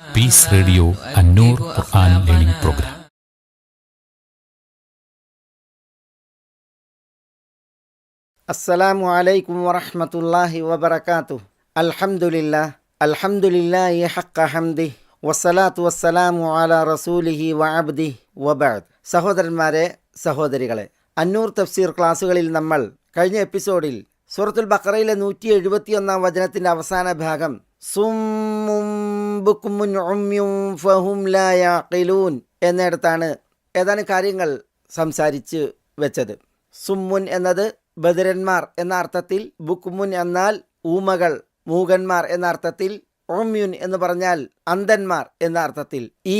Piece radio അന്നൂർ ഖുർആൻ learning programme. അസ്സലാമു അലൈക്കും വറഹ്മത്തുള്ളാഹി വബറകാതുഹു. അൽഹംദുലില്ലാഹി ഹഖ്ക ഹംദിഹി വസ്സലാത്തു വസ്സലാമു അലാ റസൂലിഹി വഅബ്ദിഹി വബഅദ്. സഹോദരന്മാരെ, സഹോദരികളെ, അന്നൂർ തഫ്സീർ ക്ലാസ്സുകളിൽ നമ്മൾ കഴിഞ്ഞ എപ്പിസോഡിൽ സൂറത്തുൽ ബഖറയിലെ 171 വചനത്തിൻ്റെ അവസാന ഭാഗം സുമ്മും ബുക്മുൻ ഉമ്യും ഫഹും ലാ യഅഖിലൂൻ എന്നിടത്താണ് ഏതാനും കാര്യങ്ങൾ സംസാരിച്ച് വെച്ചത്. സുമ്മുൻ എന്നത് ബദിരന്മാർ എന്ന അർത്ഥത്തിൽ, ബുക്മുൻ എന്നാൽ ഊമകൾ, മൂകന്മാർ എന്ന അർത്ഥത്തിൽ, ഉമ്യുൻ എന്ന് പറഞ്ഞാൽ അന്ധന്മാർ എന്ന അർത്ഥത്തിൽ. ഈ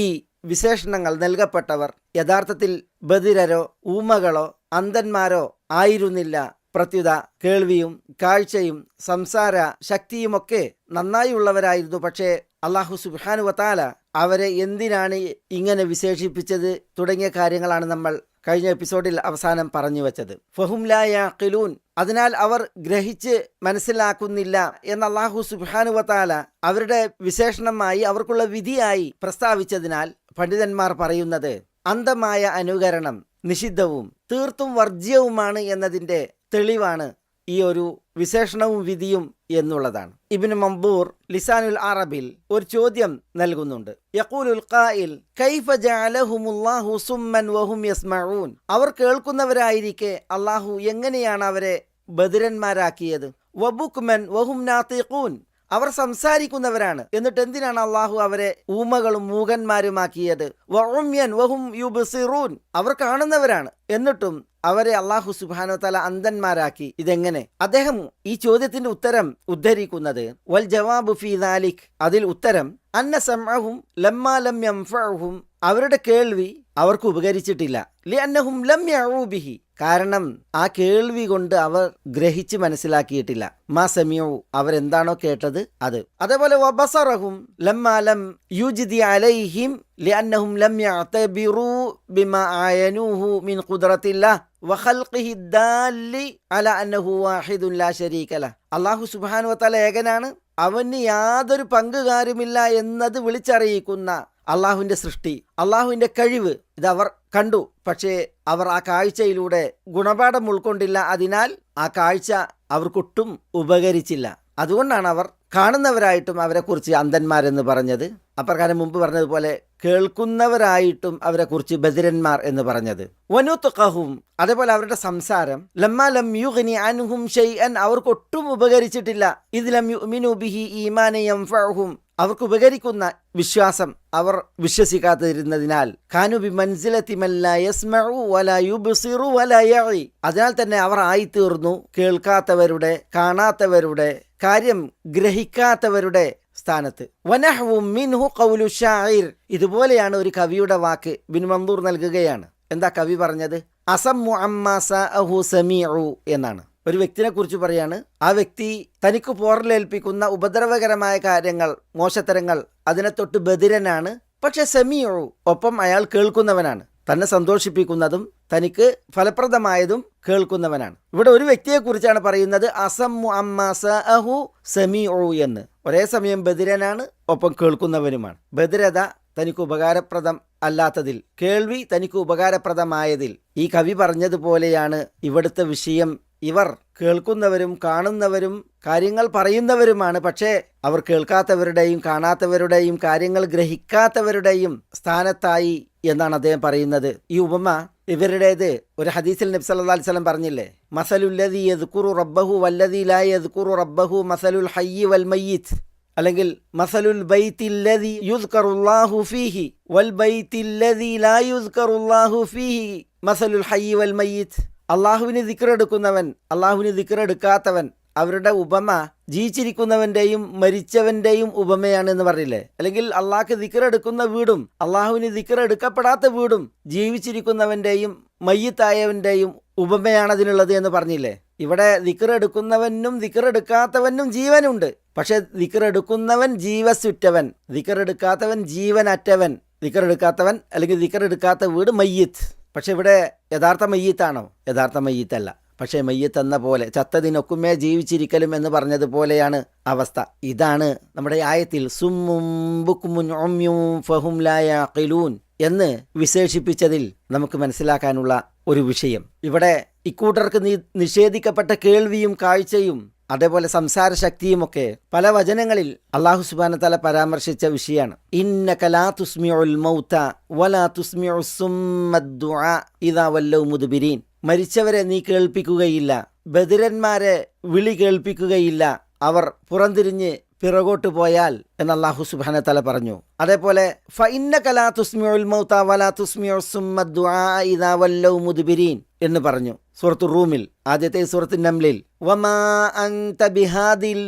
വിശേഷണങ്ങൾ നൽകപ്പെട്ടവർ യഥാർത്ഥത്തിൽ ബദിരരോ ഊമകളോ അന്ധന്മാരോ ആയിരുന്നില്ല. പ്രത്യുത കേൾവിയും കാഴ്ചയും സംസാര ശക്തിയുമൊക്കെ നന്നായുള്ളവരായിരുന്നു. പക്ഷേ അല്ലാഹു സുബ്ഹാനഹു വതആല അവരെ എന്തിനാണ് ഇങ്ങനെ വിശേഷിപ്പിച്ചത് തുടങ്ങിയ കാര്യങ്ങളാണ് നമ്മൾ കഴിഞ്ഞ എപ്പിസോഡിൽ അവസാനം പറഞ്ഞു വച്ചത്. ഫഹും ലാ യഅഖിലൂൻ, അതിനാൽ അവർ ഗ്രഹിച്ച് മനസ്സിലാക്കുന്നില്ല എന്ന് അല്ലാഹു സുബ്ഹാനഹു വതആല അവരുടെ വിശേഷണമായി, അവർക്കുള്ള വിധിയായി പ്രസ്താവിച്ചതിനാൽ പണ്ഡിതന്മാർ പറയുന്നത് അന്ധമായ അനുകരണം നിഷിദ്ധവും തീർത്തും വർജ്യവുമാണ് എന്നതിൻ്റെ തെളിവാണ് ഈ ഒരു വിശേഷണവും വിധിയും എന്നുള്ളതാണ്. ഇബ്നു മംബൂർ ലിസാനുൽ അറബിൽ ഒരു ചോദ്യം നൽകുന്നുണ്ട്. യഖൂലുൽ ഖായിൽ കൈഫ ജഅലഹുമുല്ലാഹു സുമ്മൻ വഹും യസ്മഊൻ, അവർ കേൾക്കുന്നവരായിരിക്കെ അല്ലാഹു എങ്ങനെയാണ് അവരെ ബദിരന്മാരാക്കിയത്? വബുക്മൻ വഹും നാതിഖൂൻ, അവർ സംസാരിക്കുന്നവരാണ്, എന്നിട്ട് എന്തിനാണ് അള്ളാഹു അവരെ ഊമകളും മൂകന്മാരുമാക്കിയത്? വഉമ്യൻ വഹും യുബ്സിറൂൻ, അവർ കാണുന്നവരാണ്, എന്നിട്ടും അവരെ അള്ളാഹു സുബ്ഹാനഹു വതആല അന്ധന്മാരാക്കി. ഇതെങ്ങനെ? അദ്ദേഹം ഈ ചോദ്യത്തിന്റെ ഉത്തരം ഉദ്ധരിക്കുന്നത് വൽ ജവാബു ഫീ ദാലിക്, അതിൽ ഉത്തരം അന്ന സമഅഹും ലമ്മാ ലം യൻഫഉഹും, അവരുടെ കേൾവി അവർക്ക് ഉപകരിച്ചിട്ടില്ല. ലിഅന്നഹും ലം യഊ ബിഹി, കാരണം ആ കേൾവി കൊണ്ട് അവർ ഗ്രഹിച്ച് മനസ്സിലാക്കിയിട്ടില്ല. മാ സമിഉ, അവരെന്താണോ കേട്ടത് അത്. അതേപോലെ വബസറഹും ലമ്മാ ലം യുജ്ദി അലൈഹിം ലിഅന്നഹും ലം യഅതബിറൂ ബിമാ ആയനൂഹു മിൻ ഖുദ്റത്തില്ലാഹ് വഖൽഖിഹി ദാല്ലി അലാ അന്നഹു വാഹിദുൻ ലാ ശരീക ലഹ്. അല്ലാഹു സുബ്ഹാനഹു വതആല ഏകനാണ്, അവന് യാതൊരു പങ്കുകാരുമില്ല എന്നത് വിളിച്ചറിയിക്കുന്ന അള്ളാഹുവിൻ്റെ സൃഷ്ടി, അള്ളാഹുവിൻ്റെ കഴിവ് ഇതവർ കണ്ടു. പക്ഷേ അവർ ആ കാഴ്ചയിലൂടെ ഗുണപാഠം ഉൾക്കൊണ്ടില്ല. അതിനാൽ ആ കാഴ്ച അവർക്കൊട്ടും ഉപകരിച്ചില്ല. അതുകൊണ്ടാണ് അവർ കാണുന്നവരായിട്ടും അവരെക്കുറിച്ച് അന്ധന്മാരെന്ന് പറഞ്ഞത്. അപ്രകാരം മുമ്പ് പറഞ്ഞതുപോലെ കേൾക്കുന്നവരായിട്ടും അവരെക്കുറിച്ച് ബദിരന്മാർ എന്ന് പറഞ്ഞത്. വനുത്ഖഹും, അതേപോലെ അവരുടെ സംസാരം ലമ്മാ ലം യുഗ്നി അൻഹും ഷൈഅൻ, അവർക്കൊട്ടും ഉപകരിച്ചിട്ടില്ല. ഇദ് ലം യുഅ്മിനു ബിഹി ഈമാനൻ യൻഫഉഹും, അവർക്ക് ഉപകരിക്കുന്ന വിശ്വാസം അവർ വിശ്വസിക്കാതിരുന്നതിനാൽ. കാനു ബിമൻസിലതി മൻ ലാ യസ്മഉ വലാ യുബ്സിറു വലാ യഈ, അതിനാൽ തന്നെ അവർ ആയിത്തീർന്നു കേൾക്കാത്തവരുടെ, കാണാത്തവരുടെ, കാര്യം ഗ്രഹിക്കാത്തവരുടെ സ്ഥാനത്ത്. വനഹ്വു മിൻഹു ഖൗലു ശാഇർ, ഇതുപോലെയാണ് ഒരു കവിയുടെ വാക്ക് ഇബ്നു മൻദൂർ നൽകുകയാണ്. എന്താ കവി പറഞ്ഞത്? അസമ്മു അമ്മാ സഅഹു സമീഉ എന്നാണ്. ഒരു വ്യക്തിനെ കുറിച്ച് പറയാണ്, ആ വ്യക്തി തനിക്ക് പോറലേൽപ്പിക്കുന്ന ഉപദ്രവകരമായ കാര്യങ്ങൾ, മോശത്തരങ്ങൾ, അതിനെ തൊട്ട് ബദിരനാണ്. പക്ഷെ സമീഉ, ഒപ്പം അയാൾ കേൾക്കുന്നവനാണ്. തന്നെ സന്തോഷിപ്പിക്കുന്നതും തനിക്ക് ഫലപ്രദമായതും കേൾക്കുന്നവനാണ്. ഇവിടെ ഒരു വ്യക്തിയെക്കുറിച്ചാണ് പറയുന്നത് അസമ്മു അമ്മാ സഅഹു സമീഉ എന്ന്. ഒരേ സമയം ബദിരനാണ്, ഒപ്പം കേൾക്കുന്നവനുമാണ്. ബദിരത തനിക്ക് ഉപകാരപ്രദം അല്ലാത്തതിൽ, കേൾവി തനിക്ക് ഉപകാരപ്രദമായതിൽ. ഈ കവി പറഞ്ഞതുപോലെയാണ് ഇവിടുത്തെ വിഷയം. ഇവർ കേൾക്കുന്നവരും കാണുന്നവരും കാര്യങ്ങൾ പറയുന്നവരുമാണ്. പക്ഷേ അവർ കേൾക്കാത്തവരുടെയും കാണാത്തവരുടെയും കാര്യങ്ങൾ ഗ്രഹിക്കാത്തവരുടെയും സ്ഥാനത്തായി എന്നാണ് അദ്ദേഹം പറയുന്നത്. ഈ ഉപമ ഇവരുടേത് ഒരു ഹദീസിൽ നബി സല്ലല്ലാഹു അലൈഹി വസല്ലം പറഞ്ഞില്ലേ, മസലുല്ലദീ യദ്കുറു റബ്ബഹു വല്ലദീ ലാ യദ്കുറു റബ്ബഹു മസലുൽ ഹയ്യി വൽ മയ്യിത്ത്, അല്ലെങ്കിൽ മസലുൽ ബൈത്തില്ലദീ യുദ്കറുല്ലാഹു ഫീഹി വൽ ബൈത്തില്ലദീ ലാ യുദ്കറുല്ലാഹു ഫീഹി മസലുൽ ഹയ്യി വൽ മയ്യിത്ത്. അള്ളാഹുവിന് ദിക്റെടുക്കുന്നവൻ, അള്ളാഹുവിന് ദിക്റെടുക്കാത്തവൻ, അവരുടെ ഉപമ ജീവിച്ചിരിക്കുന്നവൻ്റെയും മരിച്ചവൻ്റെയും ഉപമയാണ് എന്ന് പറഞ്ഞില്ലേ. അല്ലെങ്കിൽ അള്ളാഹ്ക്ക് ദിക്റെടുക്കുന്ന വീടും അള്ളാഹുവിന് ദിക്റെടുക്കപ്പെടാത്ത വീടും ജീവിച്ചിരിക്കുന്നവൻ്റെയും മയ്യിത്തായവൻ്റെയും ഉപമയാണ് അതിനുള്ളത് എന്ന് പറഞ്ഞില്ലേ. ഇവിടെ ദിക്റെടുക്കുന്നവനും ദിക്റെടുക്കാത്തവനും ജീവനുണ്ട്. പക്ഷെ ദിക്റെടുക്കുന്നവൻ ജീവസുറ്റവൻ, ദിക്റെടുക്കാത്തവൻ ജീവനറ്റവൻ. ദിക്റെടുക്കാത്തവൻ അല്ലെങ്കിൽ ദിക്റെടുക്കാത്ത വീട് മയ്യിത്ത്. പക്ഷെ ഇവിടെ യഥാർത്ഥ മയ്യിത്താണോ? യഥാർത്ഥ മയ്യിത്തല്ല. പക്ഷേ മയ്യത്ത് എന്ന പോലെ ചത്തതിനൊക്കുമേ ജീവിച്ചിരിക്കലും എന്ന് പറഞ്ഞതുപോലെയാണ് അവസ്ഥ. ഇതാണ് നമ്മുടെ ആയത്തിൽ സുമ്മും ബുക്മുൻ ഉമ്യും ഫഹും ലാ യഅഖിലൂൻ എന്ന് വിശേഷിപ്പിച്ചതിൽ നമുക്ക് മനസ്സിലാക്കാനുള്ള ഒരു വിഷയം. ഇവിടെ ഇക്കൂട്ടർക്ക് നിഷേധിക്കപ്പെട്ട കേൾവിയും കാഴ്ചയും അതേപോലെ സംസാര ശക്തിയുമൊക്കെ പല വചനങ്ങളിൽ അല്ലാഹു സുബ്ഹാനഹു വതആല പരാമർശിച്ച വിഷയമാണ്. ഇന്നക ലാ തുസ്മിഉൽ മൗത വലാ തുസ്മിഉസ് സുമ്മദ് ദുആ ഇദാ വല്ലൗ മുദ്ബിരീൻ. മരിച്ചവരെ നീ കേൾപ്പിക്കുകയില്ല, ബദിരന്മാരെ വിളി കേൾപ്പിക്കുകയില്ല, അവർ പുറംതിരിഞ്ഞ് പിറകോട്ട് പോയാൽ എന്ന് അല്ലാഹു സുബ്ഹാനഹു വതആല പറഞ്ഞു. അതേപോലെ ഫഇന്നക ലാ തുസ്മിഉൽ മൗത വലാ തുസ്മിഉസ് സുമ്മദ് ദുആ ഇദാ വല്ലൗ മുദ്ബിരീൻ എന്ന് പറഞ്ഞു സൂറത്തുർ റൂമിൽ, ആദ്യത്തെ സൂറത്തുൻ നംലിൽ. വമാ അൻത ബിഹാദിൽ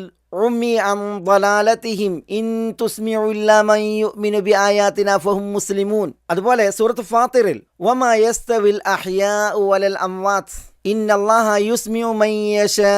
ഉമ്മി അൻ ളലാലതിഹിം ഇൻ തുസ്മിഉ ഇല്ലാ മൻ യുഅ്മിനു ബിആയാതിനാ ഫഹും മുസ്ലിമൂൻ. അതുപോലെ സൂറത്ത് ഫാത്തിറിൽ വമാ യസ്തവിൽ അഹ്യാഉ വലൽ അംവാത്ത് ഇന്നല്ലാഹ യുസ്മിഉ മൻ യശാ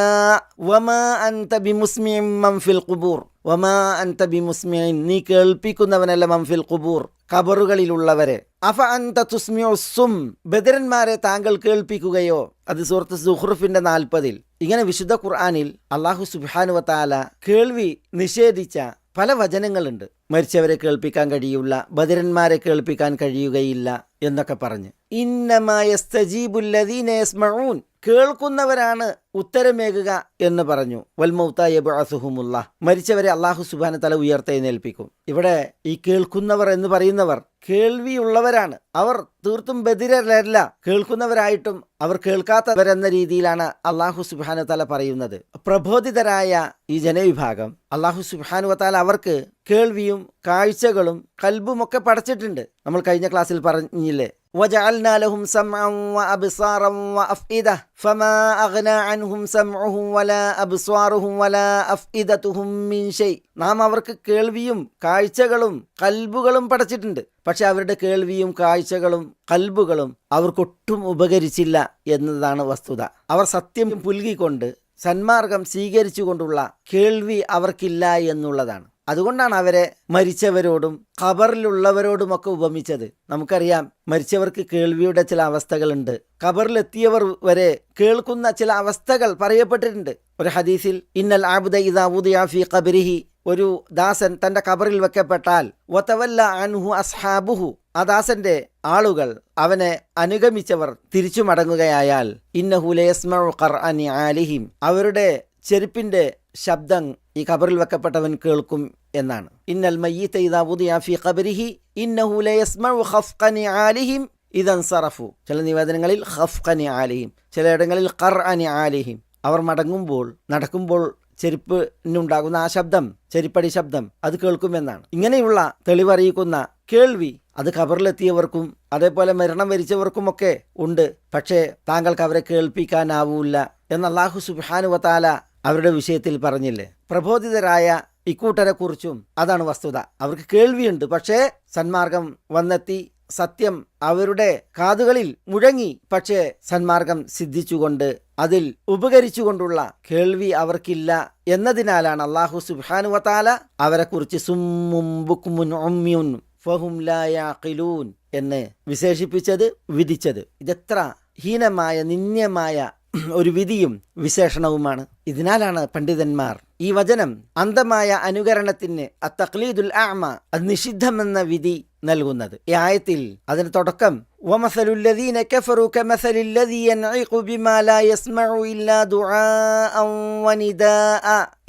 വമാ അൻത ബിമുസ്മിഇൻ മൻ ഫിൽ ഖുബൂർ. വമാ അൻത ബിമുസ്മിഇൻ, നീ കേൾപ്പിക്കുന്നവനല്ല മൻ ഫിൽ ഖുബൂർ, ഖബറുകളിലുള്ളവരെ. അഫ അൻത തുസ്മിഉ സും, ബദരന്മാരെ താങ്കൾ കേൾപ്പിക്കുകയോ? അത് സൂറത്ത് സുഖ്റുഫിന്റെ 40. ഇങ്ങനെ വിശുദ്ധ ഖുർആനിൽ അല്ലാഹു സുബ്ഹാനഹു വതആല കേൾവി നിഷേധിച്ച പല വചനങ്ങളുണ്ട്. മരിച്ചവരെ കേൾപ്പിക്കാൻ കഴിയില്ല, ബദരന്മാരെ കേൾപ്പിക്കാൻ കഴിയുകയില്ല എന്നൊക്കെ പറഞ്ഞ്. ഇന്നമാ യസ്തജീബുൽ ലദീന യസ്മഊൻ, കേൾക്കുന്നവരാണ് ഉത്തരമേകുക എന്ന് പറഞ്ഞു. വൽ മൗതാ യബ്അസുഹുമുല്ലാഹ്, മരിച്ചവരെ അല്ലാഹു സുബ്ഹാനഹു വതആല ഉയർത്തെഴുന്നേൽപ്പിക്കും. ഇവിടെ ഈ കേൾക്കുന്നവർ എന്ന് പറയുന്നവർ കേൾവിയുള്ളവരാണ്. അവർ തീർത്തും ബദിരരല്ല, കേൾക്കുന്നവരായിട്ടും അവർ കേൾക്കാത്തവരെന്ന രീതിയിലാണ് അല്ലാഹു സുബ്ഹാനഹു വതആല പറയുന്നത്. പ്രബോധിതരായ ഈ ജനവിഭാഗം അല്ലാഹു സുബ്ഹാനഹു വതആല അവർക്ക് കേൾവിയും കാഴ്ചകളും ഖൽബുമൊക്കെ പടച്ചിട്ടുണ്ട്. നമ്മൾ കഴിഞ്ഞ ക്ലാസ്സിൽ പറഞ്ഞില്ലേ, وجعلنا لهم سمعا وأبصارا وأفئدة فما أغنى عنهم سمعهم ولا أبصارهم ولا أفئدتهم من شيء. നാം അവർക്ക് കേൾവിയും കാഴ്ചകളും ഖൽബുകളും പടച്ചിട്ടുണ്ട്. പക്ഷെ അവരുടെ കേൾവിയും കാഴ്ചകളും ഖൽബുകളും അവർക്കൊട്ടും ഉപകരിച്ചില്ല എന്നതാണ് വസ്തുത. അവർ സത്യം പുൽകിക്കൊണ്ട് സന്മാർഗം സ്വീകരിച്ചുകൊണ്ടുള്ള കേൾവി അവർക്കില്ല എന്നുള്ളതാണ്. അതുകൊണ്ടാണ് അവരെ മരിച്ചവരോടും ഖബറിലുള്ളവരോടുമൊക്കെ ഉപമിച്ചത്. നമുക്കറിയാം, മരിച്ചവർക്ക് കേൾവിയുടെ ചില അവസ്ഥകളുണ്ട്. ഖബറിലെത്തിയവർ വരെ കേൾക്കുന്ന ചില അവസ്ഥകൾ പറയപ്പെട്ടിട്ടുണ്ട്. ഒരു ഹദീസിൽ ഇന്നൽ അബ്ദ ഇദാ വുദിഅ ഫീ ഖബരിഹി, ഒരു ദാസൻ തന്റെ ഖബറിൽ വെക്കപ്പെട്ടാൽ വതവല്ല അൻഹു അസ്ഹാബുഹു, ആ ദാസന്റെ ആളുകൾ അവനെ അനുഗമിച്ചവർ തിരിച്ചു മടങ്ങുകയായാൽ ഇന്നഹു ലയസ്മഉ ഖർഅനി ആലിഹിം, അവരുടെ ചെരുപ്പിന്റെ ശബ്ദം ഈ ഖബറിൽ വെക്കപ്പെട്ടവൻ കേൾക്കും എന്നാണ്. ഇന്നൽ മയ്യിത ഇദാ വുദിഅ ഫീ ഖബരിഹി ഇന്നഹു ലയസ്മഉ ഖഫ്ഖനി ആലിഹിം ഇദൻസറഫു. ചില നിവേദനങ്ങളിൽ ഖഫ്ഖനി ആലിഹിം, ചിലയിടങ്ങളിൽ ഖർഅനി ആലിഹിം. അവർ മടങ്ങുമ്പോൾ നടക്കുമ്പോൾ ചെരുപ്പിനുണ്ടാകുന്ന ആ ശബ്ദം, ചെരിപ്പടി ശബ്ദം, അത് കേൾക്കുമെന്നാണ്. ഇങ്ങനെയുള്ള തെളിവറിയിക്കുന്ന കേൾവി അത് ഖബറിലെത്തിയവർക്കും അതേപോലെ മരണം വരിച്ചവർക്കുമൊക്കെ ഉണ്ട്. പക്ഷേ താങ്കൾക്ക് അവരെ കേൾപ്പിക്കാനാവൂല എന്ന് അല്ലാഹു സുബ്ഹാനഹു വതആല അവരുടെ വിഷയത്തിൽ പറഞ്ഞില്ലേ. പ്രബോധിതരായ ഇക്കൂട്ടരെ കുറിച്ചും അതാണ് വസ്തുത. അവർക്ക് കേൾവിയുണ്ട്, പക്ഷേ സന്മാർഗം വന്നെത്തി, സത്യം അവരുടെ കാതുകളിൽ മുഴങ്ങി, പക്ഷേ സന്മാർഗം സിദ്ധിച്ചുകൊണ്ട് അതിൽ ഉപകരിച്ചുകൊണ്ടുള്ള കേൾവി അവർക്കില്ല എന്നതിനാലാണ് അല്ലാഹു സുബ്ഹാനഹു വതആല അവരെക്കുറിച്ച് സുമ്മും ബുക്മുൻ ഉമ്യുൻ ഫഹും ലാ യഅഖിലൂൻ എന്ന് വിശേഷിപ്പിച്ചത്, വിധിച്ചത്. ഇതെത്ര ഹീനമായ നിന്ദ്യമായ ഒരു വിധിയും വിശേഷണവുമാണ്. ഇതിനാലാണ് പണ്ഡിതന്മാർ ഈ വചനം അന്ധമായ അനുകരണത്തിന് അത്തഖ്ലീദുൽ അഅമ, അത് നിഷിദ്ധമെന്ന വിധി നൽകുന്നത്. ഈ ആയത്തിൽ അതിന് തുടക്കം വമസലുൽ ലദീന കഫറു കമസലിൽ ലദീ യൻഇഖു ബിമാ ലാ യസ്മഉ ഇല്ലാ ദുആഅൻ വനിദാഅ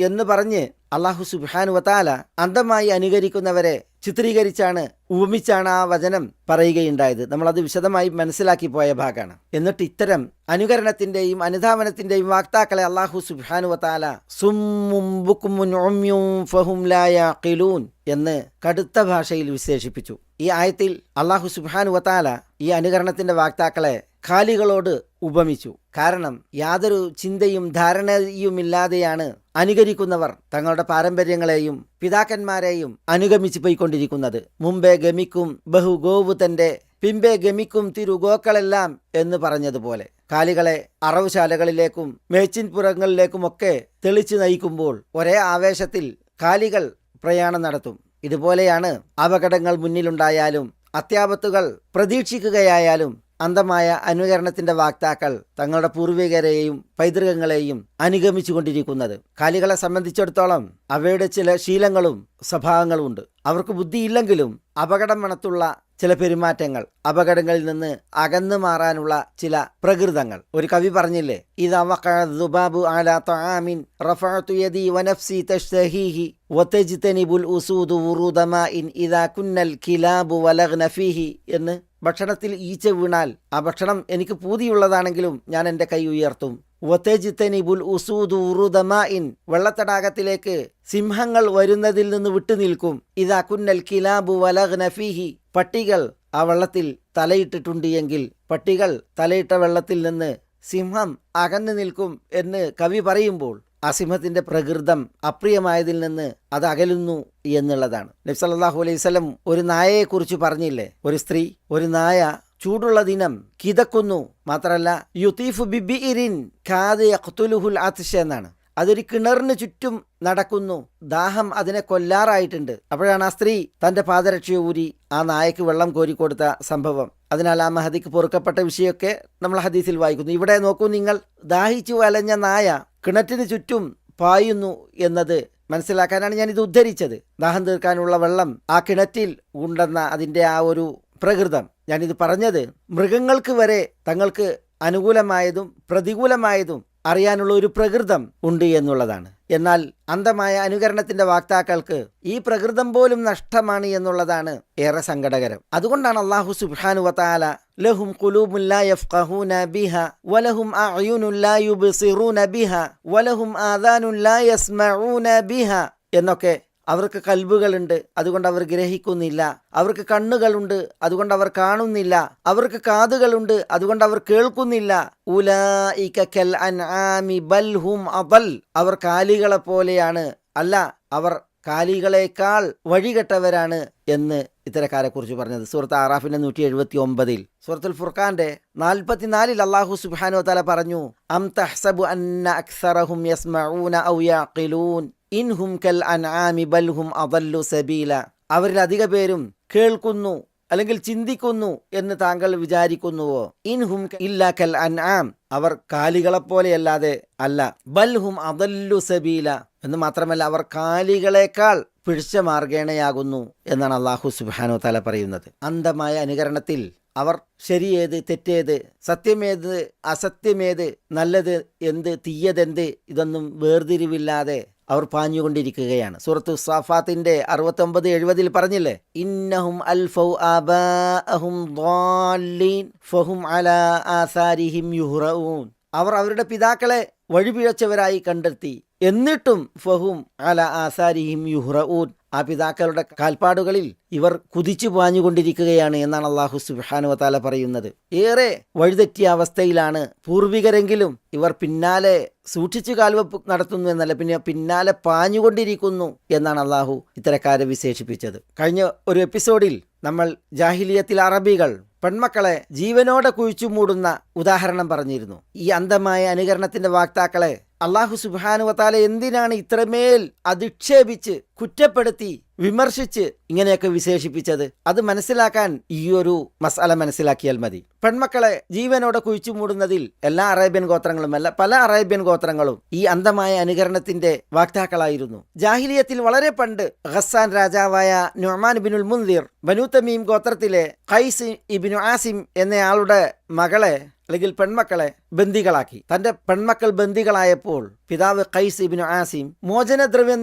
എന്ന് പറഞ്ഞ് അല്ലാഹു സുബ്ഹാനഹു വതആല അന്ധമായി അനുകരിക്കുന്നവരെ ചിത്രീകരിച്ചാണ്, ഉപമിച്ചാണ് ആ വചനം പറയുകയുണ്ടായത്. നമ്മളത് വിശദമായി മനസ്സിലാക്കി പോയ ഭാഗമാണ്. എന്നിട്ട് ഇത്തരം അനുകരണത്തിൻ്റെയും അനുധാവനത്തിൻ്റെയും വാക്താക്കളെ അല്ലാഹു സുബ്ഹാനഹു വതആല സുമ്മും ബുക്മുൻ ഉമ്യും ഫഹും ലാ യഅഖിലൂൻ എന്ന് കടുത്ത ഭാഷയിൽ വിശേഷിപ്പിച്ചു. ഈ ആയത്തിൽ അല്ലാഹു സുബ്ഹാനഹു വതആല ഈ അനുകരണത്തിൻ്റെ വാക്താക്കളെ ഖാലികളോട് ഉപമിച്ചു. കാരണം യാതൊരു ചിന്തയും ധാരണയുമില്ലാതെയാണ് അനുകരിക്കുന്നവർ തങ്ങളുടെ പാരമ്പര്യങ്ങളെയും പിതാക്കന്മാരെയും അനുഗമിച്ച് പോയിക്കൊണ്ടിരിക്കുന്നത്. മുമ്പേ ഗമിക്കും ബഹുഗോവു തന്റെ പിമ്പെ ഗമിക്കും തിരുഗോക്കളെല്ലാം എന്ന് പറഞ്ഞതുപോലെ കാലികളെ അറവുശാലകളിലേക്കും മേച്ചിൻപുറങ്ങളിലേക്കുമൊക്കെ തെളിച്ചു നയിക്കുമ്പോൾ ഒരേ ആവേശത്തിൽ കാലികൾ പ്രയാണം നടത്തും. ഇതുപോലെയാണ് അപകടങ്ങൾ മുന്നിലുണ്ടായാലും അത്യാപത്തുകൾ പ്രതീക്ഷിക്കുകയായാലും അന്ധമായ അനുകരണത്തിന്റെ വാക്താക്കൾ തങ്ങളുടെ പൂർവികരെയും പൈതൃകങ്ങളെയും അനുഗമിച്ചു കൊണ്ടിരിക്കുന്നത്. കാലികളെ സംബന്ധിച്ചിടത്തോളം അവയുടെ ചില ശീലങ്ങളും സ്വഭാവങ്ങളും ഉണ്ട്. അവർക്ക് ബുദ്ധിയില്ലെങ്കിലും അപകടം മണത്തുള്ള ചില പെരുമാറ്റങ്ങൾ, അപകടങ്ങളിൽ നിന്ന് അകന്നു മാറാനുള്ള ചില പ്രകൃതങ്ങൾ. ഒരു കവി പറഞ്ഞില്ലേ, ഇദാ വഖഅ ദുബാബു അലാ തആമിൻ റഫഅതു യദി വനഫ്സി തശ്തഹീഹി വതജ്തനിബുൽ ഉസൂദു വുറൂദ മാഇൻ ഇദാ കുന്നൽ കിലാബു വലഗ്ന ഫീഹി എന്ന്. ഭക്ഷണത്തിൽ ഈച്ച വീണാൽ ആ ഭക്ഷണം എനിക്ക് പൂതിയുള്ളതാണെങ്കിലും ഞാൻ എൻ്റെ കൈ ഉയർത്തും. വതജ്തനിബുൽ ഉസൂദു വുറൂദ മാഇൻ, വെള്ളത്തടാകത്തിലേക്ക് സിംഹങ്ങൾ വരുന്നതിൽ നിന്ന് വിട്ടുനിൽക്കും. ഇദാ കുന്നൽ കിലാബു വലഗ്ന ഫീഹി, പട്ടികൾ ആ വെള്ളത്തിൽ തലയിട്ടിട്ടുണ്ട് എങ്കിൽ പട്ടികൾ തലയിട്ട വെള്ളത്തിൽ നിന്ന് സിംഹം അകന്നു നിൽക്കും എന്ന് കവി പറയുമ്പോൾ ആ സിംഹത്തിന്റെ പ്രകൃതം അപ്രിയമായതിൽ നിന്ന് അത് അകലുന്നു എന്നുള്ളതാണ്. നബി സല്ലല്ലാഹു അലൈഹി വസല്ലം ഒരു നായയെക്കുറിച്ച് പറഞ്ഞില്ലേ, ഒരു സ്ത്രീ ഒരു നായ ചൂടുള്ള ദിനം കിതക്കുന്നു, മാത്രമല്ല യുതീഫു ബിബിഇരിൻ കാദ യഖ്തുലുഹുൽ അത്ശ എന്നാണ്. അതൊരു കിണറിന് ചുറ്റും നടക്കുന്നു, ദാഹം അതിനെ കൊല്ലാറായിട്ടുണ്ട്. അപ്പോഴാണ് ആ സ്ത്രീ തന്റെ പാദരക്ഷ ഊരി ആ നായക്ക് വെള്ളം കോരിക്കൊടുത്ത സംഭവം. അതിനാൽ ആ മഹദിക്ക് പൊറുക്കപ്പെട്ട വിഷയമൊക്കെ നമ്മൾ ഹദീസിൽ വായിക്കുന്നു. ഇവിടെ നോക്കൂ നിങ്ങൾ, ദാഹിച്ചു വലഞ്ഞ നായ കിണറ്റിന് ചുറ്റും പായുന്നു എന്നത് മനസ്സിലാക്കാനാണ് ഞാനിത് ഉദ്ധരിച്ചത്. ദാഹം തീർക്കാനുള്ള വെള്ളം ആ കിണറ്റിൽ ഉണ്ടെന്ന അതിൻ്റെ ആ ഒരു പ്രകൃതം ഞാനിത് പറഞ്ഞത് മൃഗങ്ങൾക്ക് വരെ തങ്ങൾക്ക് അനുകൂലമായതും പ്രതികൂലമായതും അറിയാനുള്ള ഒരു പ്രകൃതം ഉണ്ട് എന്നുള്ളതാണ്. എന്നാൽ അന്ധമായ അനുകരണത്തിന്റെ വാക്താക്കൾക്ക് ഈ പ്രകൃതം പോലും നഷ്ടമാണ് എന്നുള്ളതാണ് ഏറെ സങ്കടകരം. അതുകൊണ്ടാണ് അല്ലാഹു സുബ്ഹാനഹു വ തആല ലഹും ഖുലൂബുൻ ലാ യഫ്ഖഹൂന ബിഹാ വലഹും അഅ്യുനുൻ ലാ യുബ്സിറൂന ബിഹാ വലഹും ആദാനുൻ ലാ യസ്മഊന ബിഹാ എന്നൊക്കെ. അവർക്ക് കൽബുകളുണ്ട്, അതുകൊണ്ട് അവർ ഗ്രഹിക്കുന്നില്ല. അവർക്ക് കണ്ണുകളുണ്ട്, അതുകൊണ്ട് അവർ കാണുന്നില്ല. അവർക്ക് കാതുകളുണ്ട്, അതുകൊണ്ട് അവർ കേൾക്കുന്നില്ല. ഉലൈക കൽ അൻആമി ബൽ ഹും അദൽ, അവർ കാലികളെ പോലെയാണ്, അല്ല അവർ കാലികളെക്കാൾ വഴികെട്ടവരാണ് എന്ന് ഇത്തരക്കാരെ കുറിച്ച് പറഞ്ഞത് സൂറത്ത് ആറാഫിന്റെ 179. സൂറത്തുൽ ഫുർഖാന്റെ 44 അല്ലാഹു സുബ്ഹാനഹു വ തആല പറഞ്ഞു, അം തഹ്സബു അന്ന അക്സറഹും യസ്മഊന ഔ യഅഖിലൂൻ ഇൻഹും കൽ അൻആമി ബൽ ഹും അദല്ലു സബീല, അവരിൽ അധിക പേരും കേൾക്കുന്നു അല്ലെങ്കിൽ ചിന്തിക്കുന്നു എന്ന് താങ്കൾ വിചാരിക്കുന്നുവോ? ഇൻഹും ഇല്ലാ കൽ അൻആം, അവർ കാലികളെപ്പോലെയല്ലാതെ അല്ല. ബൽഹും അദല്ലു സബീല എന്ന് മാത്രമല്ല, അവർ കാലികളെക്കാൾ പിഴച്ച മാർഗേണയാകുന്നു എന്നാണ് അല്ലാഹു സുബ്ഹാനഹു വ തആല പറയുന്നത്. അന്ധമായ അനുകരണത്തിൽ അവർ ശരിയേത് തെറ്റേത്, സത്യമേത് അസത്യമേത്, നല്ലത് എന്ത് തീയതെന്ത് ഇതൊന്നും വേർതിരിവില്ലാതെ അവർ പാഞ്ഞുകൊണ്ടിരിക്കുകയാണ്. സൂറത്തു സാഫാത്തിന്റെ 69-70 പറഞ്ഞില്ലേ, ഇന്നഹും അൽഫൗ ആബാഅഹും ളാല്ലീൻ ഫഹും അലാ ആസാരിഹിം യുഹ്റഊൻ, അവർ അവരുടെ പിതാക്കളെ വഴിപിഴച്ചവരായി കണ്ടെത്തി, എന്നിട്ടും ഫഹും അലാ ആസാരിഹിം യുഹ്റഊൻ, ആ പിതാക്കളുടെ കാൽപ്പാടുകളിൽ ഇവർ കുതിച്ചു പാഞ്ഞുകൊണ്ടിരിക്കുകയാണ് എന്നാണ് അല്ലാഹു സുബ്ഹാനഹു വ തആല പറയുന്നത്. ഏറെ വഴിതെറ്റിയ അവസ്ഥയിലാണ് പൂർവികരെങ്കിലും ഇവർ പിന്നാലെ സൂക്ഷിച്ചു കാൽവെപ്പ് നടത്തുന്നു എന്നല്ല, പിന്നെ പിന്നാലെ പാഞ്ഞുകൊണ്ടിരിക്കുന്നു എന്നാണ് അല്ലാഹു ഇത്തരക്കാരെ വിശേഷിപ്പിച്ചത്. കഴിഞ്ഞ ഒരു എപ്പിസോഡിൽ നമ്മൾ ജാഹിലിയത്തിൽ അറബികൾ പെൺമക്കളെ ജീവനോടെ കുഴിച്ചു മൂടുന്ന ഉദാഹരണം പറഞ്ഞിരുന്നു. ഈ അന്ധമായ അനുകരണത്തിന്റെ വാക്താക്കളെ അല്ലാഹു സുബ്ഹാനഹു വ തആല എന്തിനാണ് ഇത്രമേൽ അധിക്ഷേപിച്ച് കുറ്റപ്പെടുത്തി വിമർശിച്ച് ഇങ്ങനെയൊക്കെ വിശേഷിപ്പിച്ചത്? അത് മനസ്സിലാക്കാൻ ഈ ഒരു മസാല മനസ്സിലാക്കിയാൽ മതി. പെൺമക്കളെ ജീവനോടെ കുഴിച്ചു മൂടുന്നതിൽ എല്ലാ അറേബ്യൻ ഗോത്രങ്ങളും അല്ല, പല അറേബ്യൻ ഗോത്രങ്ങളും ഈ അന്ധമായ അനുകരണത്തിന്റെ വാക്താക്കളായിരുന്നു. ജാഹിലിയത്തിൽ വളരെ പണ്ട് ഖസ്സാൻ രാജാവായ നുഅ്മാൻ ഇബ്നുൽ മുൻദിർ ബനൂ തമീം ഗോത്രത്തിലെ ഖൈസ് ഇബ്നു ആസിം എന്നയാളുടെ മകളെ അല്ലെങ്കിൽ പെൺമക്കളെ ബന്ദികളാക്കി. തന്റെ പെൺമക്കൾ ബന്ദികളായപ്പോൾ പിതാവ് ഖൈസ് ഇബ്നു ആസിം മോചനദ്രവ്യം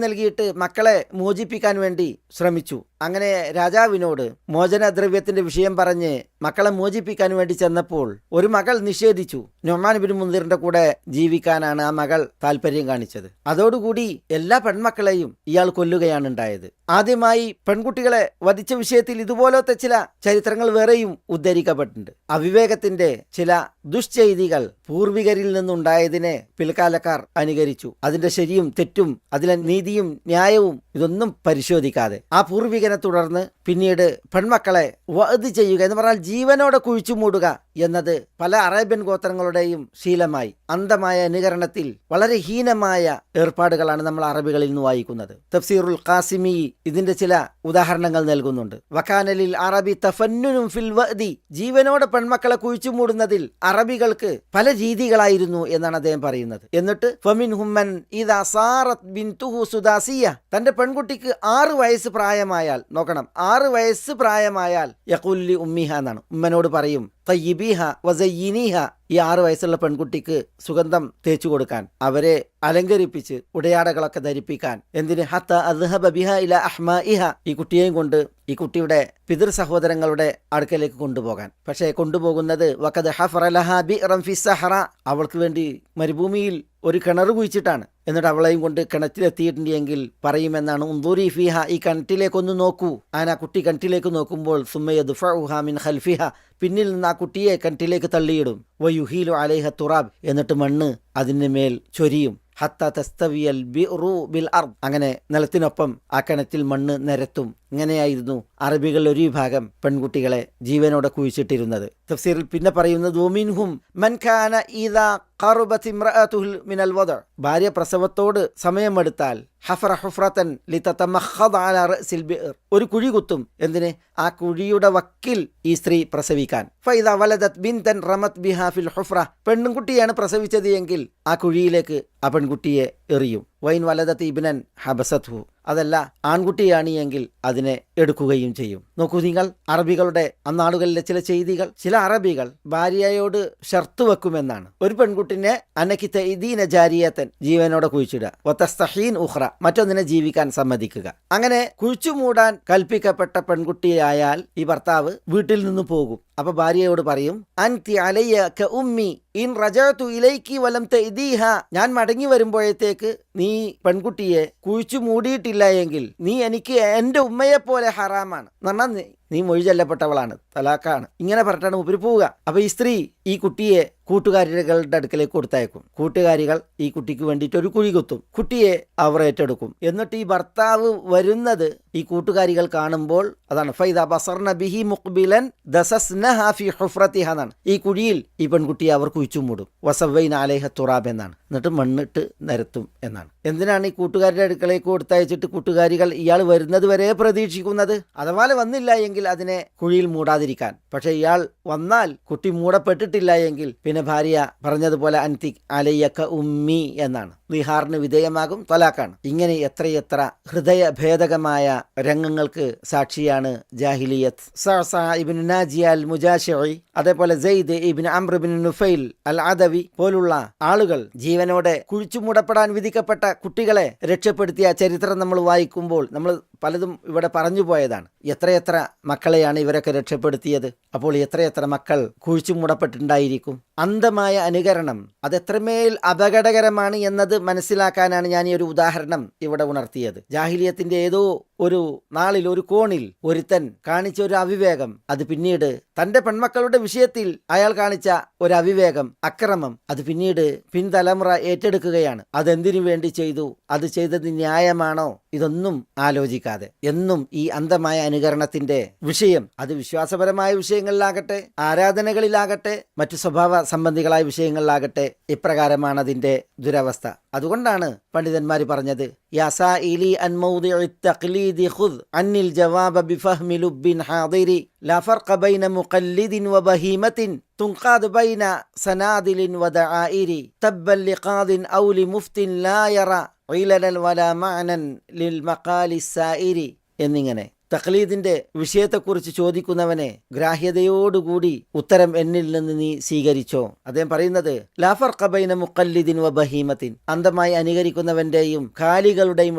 നൽകിയിട്ട് മക്കളെ മോചിപ്പിക്കാൻ വേണ്ടി ശ്രമിച്ചു. അങ്ങനെ രാജാവിനോട് മോചനദ്രവ്യത്തിന്റെ വിഷയം പറഞ്ഞ് മക്കളെ മോചിപ്പിക്കാൻ വേണ്ടി ചെന്നപ്പോൾ ഒരു മകൾ നിഷേധിച്ചു. നുഅ്മാൻ ഇബ്നു മുൻദിറിന്റെ കൂടെ ജീവിക്കാനാണ് ആ മകൾ താല്പര്യം കാണിച്ചത്. അതോടുകൂടി എല്ലാ പെൺമക്കളെയും ഇയാൾ കൊല്ലുകയാണ് ഉണ്ടായത്. ആദ്യമായി പെൺകുട്ടികളെ വധിച്ച വിഷയത്തിൽ ഇതുപോലത്തെ ചില ചരിത്രങ്ങൾ വേറെയും ഉദ്ധരിക്കപ്പെട്ടിട്ടുണ്ട്. അവിവേകത്തിന്റെ ചില ദുഷ്ചെയ്തികൾ പൂർവികരിൽ നിന്നുണ്ടായതിനെ പിൽക്കാലക്കാർ അനുകരിച്ചു. അതിന്റെ ശരിയും തെറ്റും അതിലെ നീതിയും ന്യായവും ഇതൊന്നും പരിശോധിക്കാതെ ആ പൂർവികനെ തുടർന്ന് പിന്നീട് പെൺമക്കളെ വഅദ് ചെയ്യുക എന്ന് പറഞ്ഞാൽ ജീവനോടെ കുഴിച്ചു മൂടുക എന്നത് പല അറേബ്യൻ ഗോത്രങ്ങളുടെയും ശീലമായി. അന്ധമായ അനുകരണത്തിൽ വളരെ ഹീനമായ ഏർപ്പാടുകളാണ് നമ്മൾ അറബികളിൽ നിന്ന് വായിക്കുന്നത്. തഫ്സീറുൽ ഖാസിമി ഇതിന്റെ ചില ഉദാഹരണങ്ങൾ നൽകുന്നുണ്ട്. വകാനലിൽ അറബി തഫന്നുനും ഫിൽ വഅദി, ജീവനോടെ പെൺമക്കളെ കുഴിച്ചു മൂടുന്നതിൽ അറബികൾക്ക് പല രീതികളായിരുന്നു എന്നാണ് അദ്ദേഹം പറയുന്നത്. എന്നിട്ട് ഫമിൻഹും മൻ ഇദാ സാറത് ബിൻതുഹു സുദാസിയ, തന്റെ പെൺകുട്ടിക്ക് 6 വയസ്സ് പ്രായമായാൽ, നോക്കണം 6 വയസ്സ് പ്രായമായാൽ യഖുല്ലി ഉമ്മിഹ എന്നാണ്, ഉമ്മനോട് പറയും തയ്യിബീഹ വസയ്യിനീഹ, ഈ 6 വയസ്സുള്ള പെൺകുട്ടിക്ക് സുഗന്ധം തേച്ചു കൊടുക്കാൻ, അവരെ അലങ്കരിപ്പിച്ച് ഉടയാടകളൊക്കെ ധരിപ്പിക്കാൻ. എന്തിന്? ഹത്ത അദ്ഹബ ബിഹ ഇല അഹ്മാഇഹ, ഈ കുട്ടിയെയും കൊണ്ട് ഈ കുട്ടിയുടെ പിതൃ സഹോദരങ്ങളുടെ അടുക്കലേക്ക് കൊണ്ടുപോകാൻ. പക്ഷേ കൊണ്ടുപോകുന്നത് വഖദ് ഹഫറ ലഹാ ബിഅറൻ ഫി സഹറ, അവൾക്ക് വേണ്ടി മരുഭൂമിയിൽ ഒരു കിണർ കുഴിച്ചിട്ടാണ്. എന്നിട്ട് അവളെയും കൊണ്ട് കിണറ്റിലെത്തിയിട്ടുണ്ടെങ്കിൽ പറയുമെന്നാണ് ഉൻദുരി ഫീഹ, ഈ കിണറ്റിലേക്കൊന്ന് നോക്കൂ. ആ കുട്ടി കിണറ്റിലേക്ക് നോക്കുമ്പോൾ സുമ്മയദ്ഫഉഹ മിൻ ഖൽഫിഹ, പിന്നിൽ നിന്ന് ആ കുട്ടിയെ കിണറ്റിലേക്ക് തള്ളിയിടും. വയുഹീലു അലൈഹ തുറാബ്, എന്നിട്ട് മണ്ണ് അതിന് മേൽ ചൊരിയും. ഹത്ത തസ്തവിയൽ ബിറു ബിൽ അർദ്, അങ്ങനെ നിലത്തിനൊപ്പം ആ കിണറ്റിൽ മണ്ണ് നിരത്തും. ഇങ്ങനെയായിരുന്നു അറബികൾ ഒരു വിഭാഗം പെൺകുട്ടികളെ ജീവനോടെ കുഴിച്ചിട്ടിരുന്നത്. തഫ്സീറിൽ പിന്നെ പറയുന്നത് വമിൻഹും മൻ കാന ഇദാ ഖറബത് ഇംറഅതുഹു മിനൽ വദ, ഭാര്യ പ്രസവത്തോട് സമയമെടുത്താൽ ഹഫറ ഹുഫ്റതൻ ലിതതമഖദ അലാ റഅസിൽ ബിർ, ഒരു കുഴി കുത്തും. എന്തിന്? ആ കുഴിയുടെ വക്കിൽ ഈ സ്ത്രീ പ്രസവിക്കാൻ. ഫൈദാ വലദത് ബിൻതൻ റമത് ബിഹാ ഫിൽ ഹുഫ്റ, പെൺകുട്ടിയാണ് പ്രസവിച്ചത് എങ്കിൽ ആ കുഴിയിലേക്ക് ആ പെൺകുട്ടിയെ എറിയും. വൈൻ വലദത്ത് ഇബ്നൻ ഹബസത്ഹു, അതല്ല ആൺകുട്ടിയാണ് എങ്കിൽ അതിനെ എടുക്കുകയും ചെയ്യും. നോക്കൂ നിങ്ങൾ, അറബികളുടെ അന്നാളുകളിലെ ചില ചെയ്തികൾ. ചില അറബികൾ ഭാര്യയോട് ഷർത്ത് വെക്കുമെന്നാണ്. ഒരു പെൺകുട്ടിനെ അനക്കി തൈദീന ജാരിയത്തൻ, ജീവനോടെ കുഴിച്ചിടുക, വതസ്തഹീൻ ഉഖ്റ, മറ്റൊന്നിനെ ജീവിക്കാൻ സമ്മതിക്കുക. അങ്ങനെ കുഴിച്ചു മൂടാൻ കൽപ്പിക്കപ്പെട്ട പെൺകുട്ടിയായാൽ ഈ ഭർത്താവ് വീട്ടിൽ നിന്ന് പോകും. അപ്പൊ ഭാര്യയോട് പറയും അൻതി അലയ്യ ക ഉമ്മി ഇൻ റജഅതു ഇലൈക്കി വലം തഇദീഹ, ഞാൻ മടങ്ങി വരുമ്പോഴത്തേക്ക് നീ പെൺകുട്ടിയെ കുഴിച്ചു മൂടിയിട്ടില്ല എങ്കിൽ നീ എനിക്ക് എൻ്റെ ഉമ്മയെ പോലെ ഹറാമാണ്. എന്നാൽ നീ മൊഴി ചൊല്ലപ്പെട്ടവളാണ്, തലാക്കാണ്. ഇങ്ങനെ പറഞ്ഞിട്ടാണ് ഉപരി പോവുക. അപ്പൊ ഈ സ്ത്രീ ഈ കുട്ടിയെ കൂട്ടുകാരികളുടെ അടുക്കലേക്ക് കൊടുത്തയക്കും. കൂട്ടുകാരികൾ ഈ കുട്ടിക്ക് വേണ്ടിയിട്ട് ഒരു കുഴി കുത്തും. കുട്ടിയെ അവർ ഏറ്റെടുക്കും. എന്നിട്ട് ഈ ഭർത്താവ് വരുന്നത് ഈ കൂട്ടുകാരികൾ കാണുമ്പോൾ അതാണ് ഫൈദാ ബസർന ബിഹി മുഖ്ബിലൻ ദസസ്നഹ ഫി ഹുഫ്റതിഹ എന്നാണ്. ഈ കുഴിയിൽ ഈ പെൺകുട്ടിയെ അവർ കുഴിച്ചു മൂടും. വസവൈന അലൈഹ തുറാബ് എന്നാണ്. എന്നിട്ട് മണ്ണിട്ട് നിരത്തും എന്നാണ്. എന്തിനാണ് ഈ കൂട്ടുകാരുടെ അടുക്കളേക്ക് കൊടുത്തയച്ചിട്ട് കൂട്ടുകാരികൾ ഇയാൾ വരുന്നത് വരെ പ്രതീക്ഷിക്കുന്നത്? അഥവാ വന്നില്ല എങ്കിൽ അതിനെ കുഴിയിൽ മൂടാതിരിക്കാൻ. പക്ഷെ ഇയാൾ വന്നാൽ കുട്ടി മൂടപ്പെട്ടിട്ടില്ല എങ്കിൽ പിന്നെ ഭാര്യ പറഞ്ഞതുപോലെ അൻതി അലയ്യക്ക ഉമ്മി എന്നാണ്. നിഹാറിന് വിധേയമാകും, തലാക്കാണ്. ഇങ്ങനെ എത്രയെത്ര ഹൃദയഭേദകമായ രംഗങ്ങൾക്ക് സാക്ഷിയാണ് ജാഹിലിയത്ത്. സഅസ ഇബ്നു നാജിയ അൽ മുജാശിഇ, അതേപോലെ സെയ്ദ് ഇബ്നു അംർ ഇബ്നു നുഫൈൽ അൽ അദവി പോലുള്ള ആളുകൾ ജീവനോടെ കുഴിച്ചു മൂടപ്പെടാൻ വിധിക്കപ്പെട്ട കുട്ടികളെ രക്ഷപ്പെടുത്തിയ ചരിത്രം നമ്മൾ വായിക്കുമ്പോൾ നമ്മൾ പലതും ഇവിടെ പറഞ്ഞു പോയതാണ്. എത്രയെത്ര മക്കളെയാണ് ഇവരൊക്കെ രക്ഷപ്പെടുത്തിയത്. അപ്പോൾ എത്രയെത്ര മക്കൾ കുഴിച്ചു മൂടപ്പെട്ടിട്ടുണ്ടായിരിക്കും. അന്ധമായ അനുകരണം അതെത്രമേൽ അപകടകരമാണ് എന്നത് മനസ്സിലാക്കാനാണ് ഞാൻ ഈ ഒരു ഉദാഹരണം ഇവിടെ ഉണർത്തിയത്. ജാഹിലിയത്തിന്റെ ഏതോ ഒരു നാളിൽ ഒരു കോണിൽ ഒരുത്തൻ കാണിച്ച ഒരു അവിവേകം, അത് പിന്നീട് തന്റെ പെൺമക്കളുടെ വിഷയത്തിൽ അയാൾ കാണിച്ച ഒരു അവിവേകം, അക്രമം, അത് പിന്നീട് പിൻതലമുറ ഏറ്റെടുക്കുകയാണ്. അതെന്തിനു വേണ്ടി ചെയ്തു, അത് ചെയ്തത് ന്യായമാണോ, ഇതൊന്നും ആലോചിക്കാതെ എന്നും ഈ അന്ധമായ അനുകരണത്തിന്റെ വിഷയം, അത് വിശ്വാസപരമായ വിഷയങ്ങളിലാകട്ടെ, ആരാധനകളിലാകട്ടെ, മറ്റു സ്വഭാവ സംബന്ധികളായ വിഷയങ്ങളിലാകട്ടെ, ഇപ്രകാരമാണ് അതിന്റെ ദുരവസ്ഥ. അതുകൊണ്ടാണ് പണ്ഡിതന്മാർ പറഞ്ഞത് യാസാഇലി അൻ മൗദിഇ തഖ്ലീദി ഖുദ് അന്നിൽ ജവാബ ബിഫഹ്മി ലുബ്ബിൻ ഹാദിരി ലാ ഫർഖ ബൈന മുഖല്ലിദിൻ വബഹീമത്തിൻ തുൻഖാദ് ബൈന സനാദിലിൻ വദആഇരി തബ്ബൻ ലിഖാദിൻ ഔ ലിമുഫ്തിൻ ലാ യറ ഇലലൻ വലാ മഅനൻ ലിൽ മഖാലി സായിരി എന്നിങ്ങനെ. തഖ്ലീദിന്റെ വിഷയത്തെക്കുറിച്ച് ചോദിക്കുന്നവനെ ഗ്രാഹ്യതയോടുകൂടി ഉത്തരം എന്നിൽ നിന്ന് നീ സ്വീകരിച്ചോ. അദ്ദേഹം പറയുന്നത് ലാ ഫർഖ ബൈന മുഖല്ലിദിൻ വബഹീമത്തിൻ, അന്ധമായി അനുകരിക്കുന്നവന്റെയും കാലികളുടെയും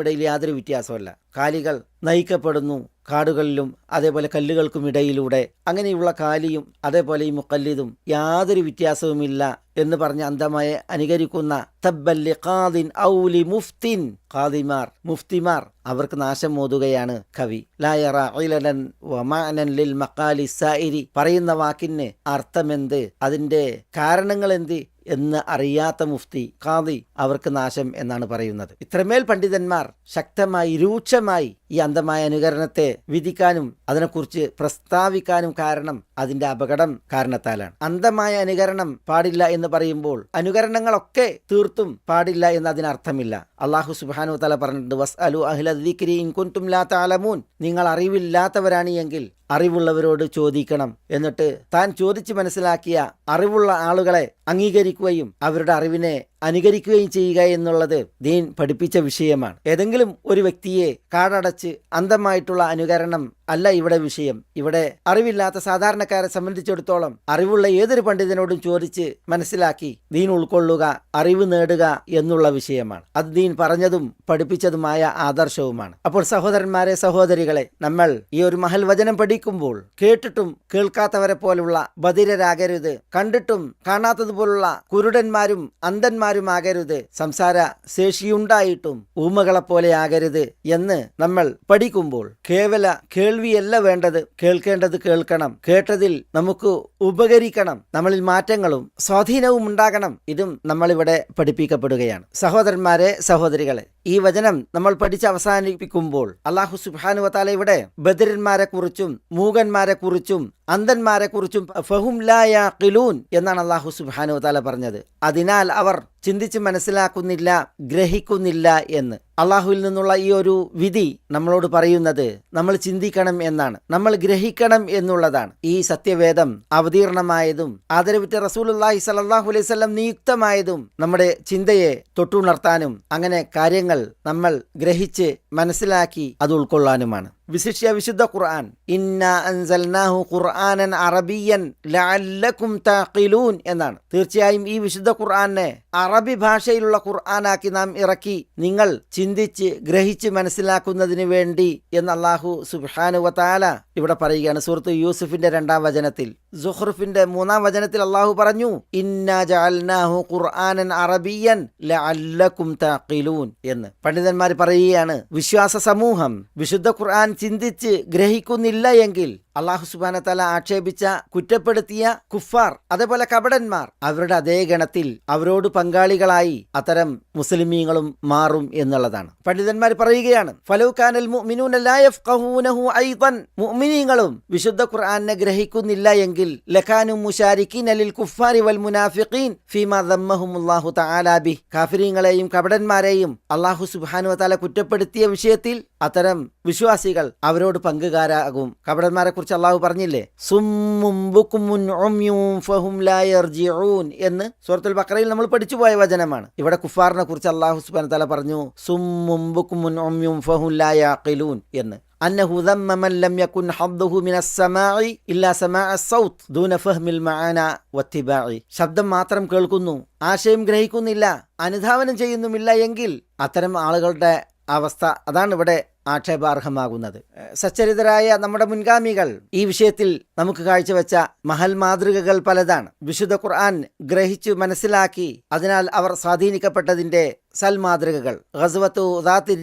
ഇടയിൽ യാതൊരു വ്യത്യാസമല്ല. കാലികൾ നയിക്കപ്പെടുന്നു കാടുകളിലും അതേപോലെ കല്ലുകൾക്കും ഇടയിലൂടെ. അങ്ങനെയുള്ള കാലിയും അതേപോലെ ഈ മുഖല്ലിദും യാതൊരു വ്യത്യാസവുമില്ല എന്ന് പറഞ്ഞ് അന്ധമായി അനുകരിക്കുന്ന തബ്ബല്ലി ഖാദിൻ ഔലി മുഫ്തിൻ, ഖാദിമാർ മുഫ്തിമാർ അവർക്ക് നാശം മോതുകയാണ് കവി. ലാ യറാ ഇലലൻ വമഅനൻ ലിൽ മഖാലി സായിരി, പറയുന്ന വാക്കിന് അർത്ഥമെന്ത്, അതിൻ്റെ കാരണങ്ങളെന്ത് എന്ന് അറിയാത്ത മുഫ്തി ഖാദി അവർക്ക് നാശം എന്നാണ് പറയുന്നത്. ഇത്രമേൽ പണ്ഡിതന്മാർ ശക്തമായി രൂക്ഷമായി ഈ അന്ധമായ അനുകരണത്തെ വിധിക്കാനും അതിനെക്കുറിച്ച് പ്രസ്താവിക്കാനും കാരണം അതിന്റെ അപകടം കാരണത്താലാണ്. അന്ധമായ അനുകരണം പാടില്ല എന്ന് പറയുമ്പോൾ അനുകരണങ്ങളൊക്കെ തീർത്തും പാടില്ല എന്ന് അതിനർത്ഥമില്ല. അല്ലാഹു സുബ്ഹാനഹു വ തആല പറഞ്ഞിട്ടുണ്ട്, വസ്അലു അഹ്ല ദിക്രി ഇൻ കുൻതും ലാ തഅലമൂൻ, നിങ്ങൾ അറിവില്ലാത്തവരാണ് എങ്കിൽ അറിവുള്ളവരോട് ചോദിക്കണം. എന്നിട്ട് താൻ ചോദിച്ച് മനസ്സിലാക്കിയ അറിവുള്ള ആളുകളെ അംഗീകരിക്കുകയും അവരുടെ അറിവിനെ അനുകരിക്കുകയും ചെയ്യുക എന്നുള്ളത് ദീൻ പഠിപ്പിച്ച വിഷയമാണ്. ഏതെങ്കിലും ഒരു വ്യക്തിയെ കാടടച്ച് അന്ധമായിട്ടുള്ള അനുകരണം അല്ല ഇവിടെ വിഷയം. ഇവിടെ അറിവില്ലാത്ത സാധാരണക്കാരെ സംബന്ധിച്ചിടത്തോളം അറിവുള്ള ഏതൊരു പണ്ഡിതനോടും ചോദിച്ച് മനസ്സിലാക്കി ദീൻ ഉൾക്കൊള്ളുക, അറിവ് നേടുക എന്നുള്ള വിഷയമാണ്. അത് ദീൻ പറഞ്ഞതും പഠിപ്പിച്ചതുമായ ആദർശവുമാണ്. അപ്പോൾ സഹോദരന്മാരെ, സഹോദരികളെ, നമ്മൾ ഈ ഒരു മഹൽ വചനം പഠിക്കുമ്പോൾ കേട്ടിട്ടും കേൾക്കാത്തവരെ പോലുള്ള ബധിരരാകരുത്, കണ്ടിട്ടും കാണാത്തതുപോലുള്ള കുരുടന്മാരും അന്ധന്മാരുമാകരുത്, സംസാര ശേഷിയുണ്ടായിട്ടും ഊമകളെപ്പോലെ ആകരുത് എന്ന് നമ്മൾ പഠിക്കുമ്പോൾ കേവല കേൾവിയല്ല വേണ്ടത്, കേൾക്കേണ്ടത് കേൾക്കണം, കേട്ടതിൽ നമുക്ക് ഉപകരിക്കണം, നമ്മളിൽ മാറ്റങ്ങളും സ്വാധീനവും ഉണ്ടാകണം. ഇതും നമ്മളിവിടെ പഠിപ്പിക്കപ്പെടുകയാണ്. സഹോദരന്മാരെ, സഹോദരികളെ, ഈ വചനം നമ്മൾ പഠിച്ച് അവസാനിപ്പിക്കുമ്പോൾ അല്ലാഹു സുബ്ഹാനഹു വ തആല ഇവിടെ ബദരന്മാരെ കുറിച്ചും മൂകന്മാരെ കുറിച്ചും അന്ധന്മാരെ കുറിച്ചും ഫഹും ലാ യഖിലൂൻ എന്നാണ് അല്ലാഹു സുബ്ഹാനഹു വ തആല പറഞ്ഞത്. അതിനാൽ അവർ ചിന്തിച്ച് മനസ്സിലാക്കുന്നില്ല, ഗ്രഹിക്കുന്നില്ല എന്ന്. അള്ളാഹുവിൽ നിന്നുള്ള ഈ ഒരു വിധി നമ്മളോട് പറയുന്നത് നമ്മൾ ചിന്തിക്കണം എന്നാണ്, നമ്മൾ ഗ്രഹിക്കണം എന്നുള്ളതാണ്. ഈ സത്യവേദം അവതീർണമായതും ആദരവുറ്റ റസൂലുള്ളാഹി സ്വല്ലല്ലാഹു അലൈഹി വസല്ലം നിയുക്തമായതും നമ്മുടെ ചിന്തയെ തൊട്ടുണർത്താനും അങ്ങനെ കാര്യങ്ങൾ നമ്മൾ ഗ്രഹിച്ച് മനസ്സിലാക്കി അത് ഉൾക്കൊള്ളാനുമാണ്. വിശിഷ്യ വിശുദ്ധ ഖുർആൻ, ഇന്നാ അൻസൽനാഹു ഖുർആനൻ അറബിയ്യൻ ലഅല്ലകും തഅഖിലൂൻ എന്നാണ്. തീർച്ചയായും ഈ വിശുദ്ധ ഖുർആനെ അറബി ഭാഷയിലുള്ള ഖുർആനാക്കി നാം ഇറക്കി, നിങ്ങൾ ചിന്തിച്ച് ഗ്രഹിച്ച് മനസ്സിലാക്കുന്നതിന് വേണ്ടി എന്ന് അല്ലാഹു സുബ്ഹാനഹു വ തആല ഇവിടെ പറയുകയാണ്. സൂറത്ത് യൂസുഫിന്റെ 2-ാം വചനത്തിൽ. സുഖ്റുഫിന്റെ 3-ാം വചനത്തിൽ അല്ലാഹു പറഞ്ഞു, ഇന്നാ ജഅൽനാഹു ഖുർആനൻ അറബിയ്യൻ ലഅല്ലകും തഅഖിലൂൻ എന്ന്. പണ്ഡിതന്മാർ പറയുകയാണ്, വിശ്വാസ സമൂഹം വിശുദ്ധ ഖുർആൻ ചിന്തിച്ച് ഗ്രഹിക്കുന്നില്ല എങ്കിൽ അല്ലാഹു സുബ്ഹാനഹു വ തആല ആക്ഷേപിച്ച, കുറ്റപ്പെടുത്തിയ കുഫാർ, അതേപോലെ കപടന്മാർ, അവരുടെ അതേ ഗണത്തിൽ അവരോട് പങ്കാളികളായി അത്തരം മുസ്ലിമീങ്ങളും മാറും എന്നുള്ളതാണ്. പണ്ഡിതന്മാർ പറയുകയാണ്, ഫലൗ കാനൽ മുഅ്മിനൂന ലാ യഫ്ഖഹൂനഹു ഐദൻ, മുഅ്മിനീങ്ങളും വിശുദ്ധ ഖുർആനെ ഗ്രഹിക്കുന്നില്ല എങ്കിൽ ലകാനു മുശാരികീന ലിൽ കുഫാരി വൽ മുനാഫിഖീൻ ഫീമാ ദമ്മഹുമുല്ലാഹു തആല ബി, കാഫിരീങ്ങളെയും കപടന്മാരെയും അല്ലാഹു സുബ്ഹാനഹു വ തആല കുറ്റപ്പെടുത്തിയ വിഷയത്തിൽ അത്തരം വിശ്വാസികൾ അവരോട് പങ്കുകാരാകും. കപടന്മാരെ കുറിച്ച് അള്ളാഹു പറഞ്ഞില്ലേ, സുമ്മും ബുക്മുൻ ഉമ്യും ഫഹും ലാ യർജിഊൻ എന്ന് സൂറത്തുൽ ബഖറയിൽ നമ്മൾ പഠിച്ചു പോയ വചനമാണ്. ഇവിടെ കുഫാറിനെ കുറിച്ച് അല്ലാഹു സുബ്ഹാനഹു വ തആല പറഞ്ഞു, സുമ്മും ബുക്മുൻ ഉമ്യും ഫഹും ലാ യഖിലൂൻ എന്ന്. അന്നഹു ദമ്മ മൻ ലം യകുൻ ഹദ്ദുഹു മിനസ് സമാഇ ഇല്ലാ സമാഅ സൗത്ത് ദൂന ഫഹ്മിൽ മആന വത്തിബാഇ, ശബ്ദം മാത്രം കേൾക്കുന്നു, ആശയം ഗ്രഹിക്കുന്നില്ല, അനുധാവനം ചെയ്യുന്നുമില്ല എങ്കിൽ അത്തരം ആളുകളുടെ അവസ്ഥ അതാണ് ഇവിടെ ആക്ഷേപാർഹമാകുന്നത്. സച്ചരിതരായ നമ്മുടെ മുൻഗാമികൾ ഈ വിഷയത്തിൽ നമുക്ക് കാഴ്ചവെച്ച മഹൽ മാതൃകകൾ പലതാണ്. വിശുദ്ധ ഖുർആൻ ഗ്രഹിച്ചു മനസ്സിലാക്കി അതിനാൽ അവർ സ്വാധീനിക്കപ്പെട്ടതിന്റെ സൽമാതൃകകൾ. ഗസ്വത്തു ദാത്തുർ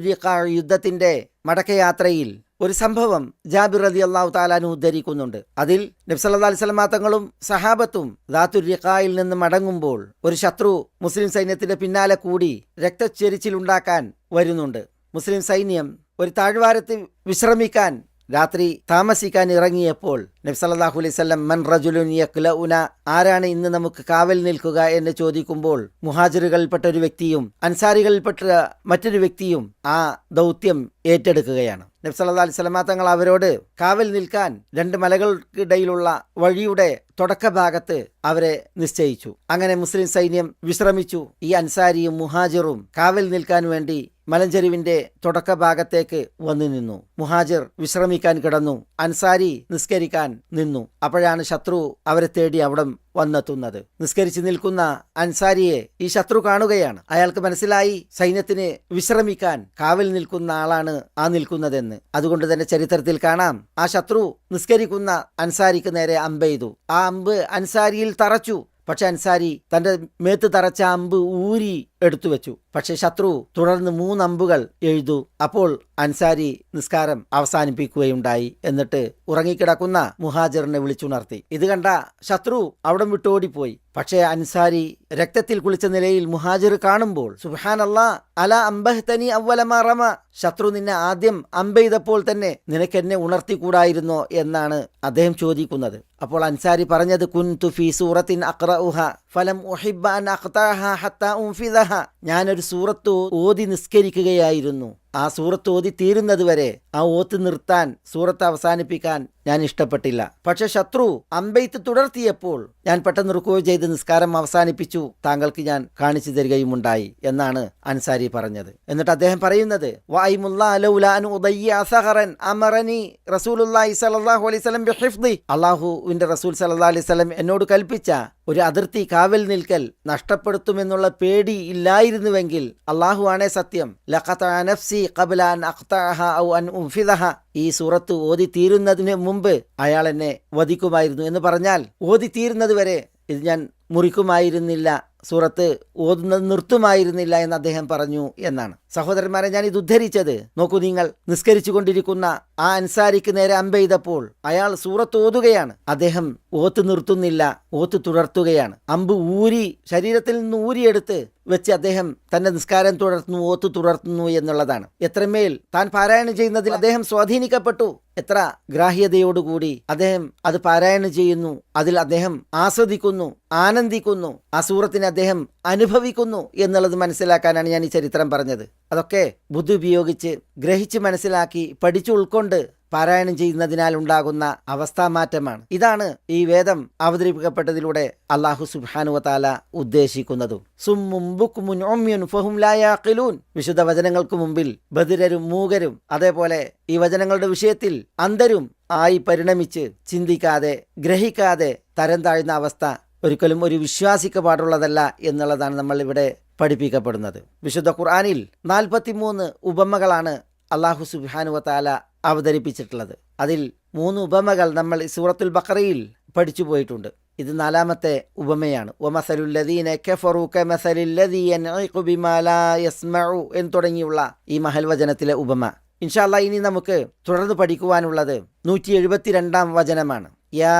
റിഖാ യുദ്ധത്തിന്റെ മടക്കയാത്രയിൽ ഒരു സംഭവം ജാബിർ റളിയല്ലാഹു തആല അൻഹു ഉദ്ധരിക്കുന്നുണ്ട്. അതിൽ നബി സല്ലല്ലാഹു അലൈഹി വസല്ലം തങ്ങളും സഹാബത്തും ദാത്തുർ റിഖായിൽ നിന്ന് മടങ്ങുമ്പോൾ ഒരു ശത്രു മുസ്ലിം സൈന്യത്തിന്റെ പിന്നാലെ കൂടി രക്തച്ചൊരിച്ചിലുണ്ടാക്കാൻ വരുന്നുണ്ട്. മുസ്ലിം സൈന്യം ഒരു താഴ്വാരത്തിൽ വിശ്രമിക്കാൻ രാത്രി താമസിക്കാൻ ഇറങ്ങിയപ്പോൾ നബി സല്ലല്ലാഹു അലൈഹി വസല്ലം മൻ റജുലുൻ യഖ്ലഉന, ആരാണ് ഇന്ന് നമുക്ക് കാവൽ നിൽക്കുക എന്ന് ചോദിക്കുമ്പോൾ മുഹാജിറുകളിൽപ്പെട്ട ഒരു വ്യക്തിയും അൻസാരികളിൽപ്പെട്ട മറ്റൊരു വ്യക്തിയും ആ ദൗത്യം ഏറ്റെടുക്കുകയാണ്. നബി സല്ലല്ലാഹു അലൈഹി വസല്ലം തങ്ങൾ അവരോട് കാവൽ നിൽക്കാൻ 2 മലകൾക്കിടയിലുള്ള വഴിയുടെ തുടക്ക ഭാഗത്ത് അവരെ നിശ്ചയിച്ചു. അങ്ങനെ മുസ്ലിം സൈന്യം വിശ്രമിച്ചു. ഈ അൻസാരിയും മുഹാജിറും കാവൽ നിൽക്കാൻ വേണ്ടി മലഞ്ചെരുവിന്റെ തുടക്ക ഭാഗത്തേക്ക് വന്നു നിന്നു. മുഹാജിർ വിശ്രമിക്കാൻ കിടന്നു, അൻസാരി നിസ്കരിക്കാൻ നിന്നു. അപ്പോഴാണ് ശത്രു അവരെ തേടി അവിടെ വന്നെത്തുന്നത്. നിസ്കരിച്ച് നിൽക്കുന്ന അൻസാരിയെ ഈ ശത്രു കാണുകയാണ്. അയാൾക്ക് മനസ്സിലായി സൈന്യത്തിന് വിശ്രമിക്കാൻ കാവൽ നിൽക്കുന്ന ആളാണ് ആ നിൽക്കുന്നതെന്ന്. അതുകൊണ്ട് തന്നെ ചരിത്രത്തിൽ കാണാം, ആ ശത്രു നിസ്കരിക്കുന്ന അൻസാരിക്ക് നേരെ അമ്പെയ്തു. ആ അമ്പ് അൻസാരിയിൽ തറച്ചു. പക്ഷെ അൻസാരി തന്റെ മേത്ത് തറച്ച അമ്പ് ഊരി എടുത്തു വെച്ചു. പക്ഷെ ശത്രു തുടർന്ന് 3 അമ്പുകൾ എഴുതു. അപ്പോൾ അൻസാരി നിസ്കാരം അവസാനിപ്പിക്കുകയുണ്ടായി. എന്നിട്ട് ഉറങ്ങിക്കിടക്കുന്ന മുഹാജിറിനെ വിളിച്ചുണർത്തി. ഇത് കണ്ട ശത്രു അവിടം വിട്ടോടിപ്പോയി. പക്ഷേ അൻസാരി രക്തത്തിൽ കുളിച്ച നിലയിൽ മുഹാജിർ കാണുമ്പോൾ, സുബ്ഹാനല്ലാഹ് അല അംബഹ്തനി അവ്വലമാ റമ, ശത്രു നിന്നെ ആദ്യം അമ്പെയ്തപ്പോൾ തന്നെ നിനക്കെന്നെ ഉണർത്തിക്കൂടായിരുന്നോ എന്നാണ് അദ്ദേഹം ചോദിക്കുന്നത്. അപ്പോൾ അൻസാരി പറഞ്ഞത്, കുൻതു ഫീ സൂറത്തിൻ അഖ്റഉഹ ഫലം ഉഹിബ്ബ അൻ അഖ്തഅഹ ഹത്താ ഉൻഫിദഹ, ഞാനൊരു സൂറത്ത് ഓതി നിസ്കരിക്കുകയായിരുന്നു. ആ സൂറത്ത് ഓതി തീരുന്നത് വരെ ആ ഓത്ത് നിർത്താൻ, സൂറത്ത് അവസാനിപ്പിക്കാൻ ഞാൻ ഇഷ്ടപ്പെട്ടില്ല. പക്ഷെ ശത്രു അമ്പെയ്ത്ത് തുടർത്തിയപ്പോൾ ഞാൻ പെട്ടെന്ന് റുക്കൂ ചെയ്ത് നിസ്കാരം അവസാനിപ്പിച്ചു, താങ്കൾക്ക് ഞാൻ കാണിച്ചു തരികയുമുണ്ടായി എന്നാണ് അൻസാരി പറഞ്ഞത്. എന്നിട്ട് അദ്ദേഹം പറയുന്നത്, അള്ളാഹുവിന്റെ റസൂൽ സല്ലല്ലാഹു അലൈഹി വസല്ലം എന്നോട് കൽപ്പിച്ച ഒരു അതിർത്തി കാവൽ നിൽക്കൽ നഷ്ടപ്പെടുത്തുമെന്നുള്ള പേടി ഇല്ലായിരുന്നുവെങ്കിൽ അള്ളാഹു ആണേ സത്യം, ലഖതഅ നഫ്സി ഖബ്ല അൻ അഖ്തഅഹ ഔ അൻ ഉൻഫിദഹ, ഈ സൂറത്ത് ഓതി തീരുന്നതിന് മുമ്പ് അയാൾ എന്നെ വധിക്കുമായിരുന്നു. എന്ന് പറഞ്ഞാൽ ഓതി തീരുന്നത് വരെ ഇത് ഞാൻ മുറിക്കുമായിരുന്നില്ല, സൂറത്ത് ഓതുന്നത് നിർത്തുമായിരുന്നില്ല എന്ന് അദ്ദേഹം പറഞ്ഞു എന്നാണ്. സഹോദരന്മാരെ, ഞാൻ ഇത് ഉദ്ധരിച്ചത് നോക്കൂ, നിങ്ങൾ നിസ്കരിച്ചു കൊണ്ടിരിക്കുന്ന ആ അൻസാരിക്ക് നേരെ അമ്പെയ്തപ്പോൾ അയാൾ സൂറത്ത് ഓതുകയാണ്. അദ്ദേഹം ഓത്ത് നിർത്തുന്നില്ല, ഓത്ത് തുടർത്തുകയാണ്. അമ്പ് ഊരി ശരീരത്തിൽ നിന്ന് ഊരിയെടുത്ത് വെച്ച് അദ്ദേഹം തന്റെ നിസ്കാരം തുടർത്തുന്നു, ഓത്ത് തുടർത്തുന്നു എന്നുള്ളതാണ്. എത്രമേൽ താൻ പാരായണം ചെയ്യുന്നതിൽ അദ്ദേഹം സ്വാധീനിക്കപ്പെട്ടു, എത്ര ഗ്രാഹ്യതയോടുകൂടി അദ്ദേഹം അത് പാരായണം ചെയ്യുന്നു, അതിൽ അദ്ദേഹം ആസ്വദിക്കുന്നു, ആനന്ദിക്കുന്നു, ആ സൂറത്തിനെ അദ്ദേഹം അനുഭവിക്കുന്നു എന്നുള്ളത് മനസ്സിലാക്കാനാണ് ഞാൻ ഈ ചരിത്രം പറഞ്ഞത്. അതൊക്കെ ബുദ്ധി ഉപയോഗിച്ച് ഗ്രഹിച്ച് മനസ്സിലാക്കി പഠിച്ചു ഉൾക്കൊണ്ട് പാരായണം ചെയ്യുന്നതിനാൽ ഉണ്ടാകുന്ന അവസ്ഥാമാറ്റമാണ്. ഇതാണ് ഈ വേദം അവതരിപ്പിക്കപ്പെട്ടതിലൂടെ അല്ലാഹു സുബ്ഹാനഹു വ തആല ഉദ്ദേശിക്കുന്നതും. സുമ്മുൻ ബുക്മുൻ ഉമ്യുൻ ഫഹും ലാ യഖിലൂൻ, വിശുദ്ധ വചനങ്ങൾക്ക് മുമ്പിൽ ബധിരരും മൂകരും അതേപോലെ ഈ വചനങ്ങളുടെ വിഷയത്തിൽ അന്ധരും ആയി പരിണമിച്ച് ചിന്തിക്കാതെ ഗ്രഹിക്കാതെ തരം താഴ്ന്ന അവസ്ഥ ഒരിക്കലും ഒരു വിശ്വാസിക്ക് പാടുള്ളതല്ല എന്നുള്ളതാണ് നമ്മൾ ഇവിടെ പഠിപ്പിക്കപ്പെടുന്നത്. വിശുദ്ധ ഖുർആനിൽ 43 ഉപമകളാണ് അല്ലാഹു സുബ്ഹാനഹു വ തആല അവതരിപ്പിച്ചിട്ടുള്ളത്. അതിൽ 3 ഉപമകൾ നമ്മൾ സൂറത്തുൽ ബഖറയിൽ പഠിച്ചു പോയിട്ടുണ്ട്. ഇത് 4ാമത്തെ ഉപമയാണ്. വമസലുല്ലദീന കഫറു കമസലില്ലദീ യൻഇഖു ബിമാ ലാ യസ്മഉ എന്ന് തുടങ്ങിയുള്ള ഈ മഹൽ വചനത്തിലെ ഉപമ. ഇൻഷാ അല്ലാഹ് ഇനി നമുക്ക് തുടർന്ന് പഠിക്കുവാനുള്ളത് 172ാം വചനമാണ്. യാ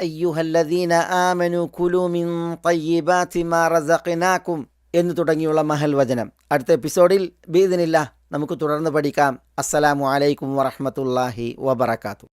അയ്യുഹല്ലദീന ആമനു കുലൂ മിൻ തയ്യിബാതി മാ റസഖ്നാകും എന്ന് തുടങ്ങിയുള്ള മഹൽ വചനം. അടുത്ത എപ്പിസോഡിൽ ബിഇദ്നില്ലാഹ് നമുക്ക് തുടർന്ന് പഠിക്കാം. അസ്സലാമു അലൈക്കും വറഹ്മത്തുള്ളാഹി വബറകാതുഹു.